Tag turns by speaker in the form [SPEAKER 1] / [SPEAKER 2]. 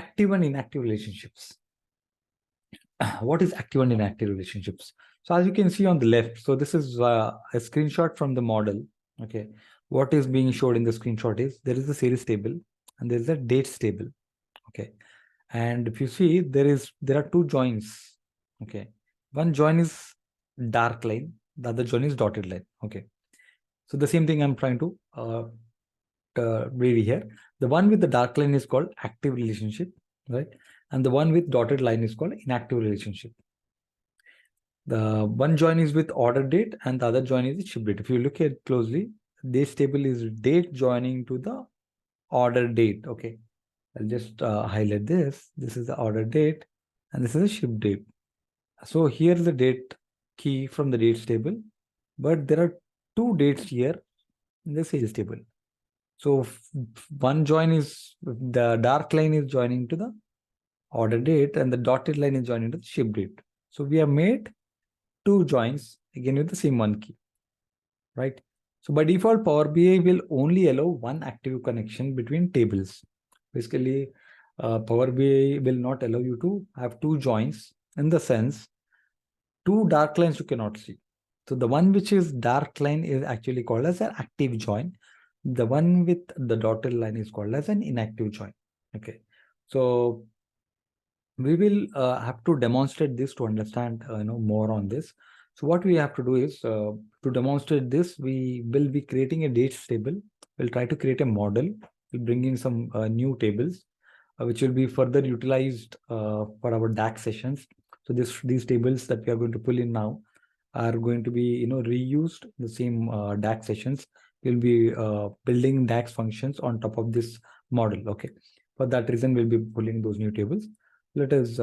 [SPEAKER 1] active and inactive relationships. What is active and inactive relationships? So as you can see on the left, so this is a screenshot from the model. Okay, what is being showed in the screenshot is there is a series table and there is a dates table. Okay, and if you see there are two joins. Okay, one join is dark line, the other join is dotted line. Okay, so the same thing I'm trying to read here. The one with the dark line is called active relationship, right? And the one with dotted line is called inactive relationship. The one join is with order date and the other join is with ship date. If you look at closely, this table is date joining to the order date. Okay, I'll just highlight this. This is the order date and this is the ship date. So here is the date key from the dates table, but there are two dates here in the sales table. So one join is, the dark line is joining to the order date and the dotted line is joining to the ship date. So we have made two joins again with the same one key, right? So by default, Power BI will only allow one active connection between tables. Basically, Power BI will not allow you to have two joins, in the sense two dark lines you cannot see. So the one which is dark line is actually called as an active join. The one with the dotted line is called as an inactive join. Okay, so we will have to demonstrate this to understand more on this. So what we have to do is to demonstrate this, we will be creating a dates table. We'll try to create a model. We'll bring in some new tables which will be further utilized for our DAX sessions. So these tables that we are going to pull in now are going to be reused the same DAX sessions. We'll be building DAX functions on top of this model. Okay, for that reason we'll be pulling those new tables. Let us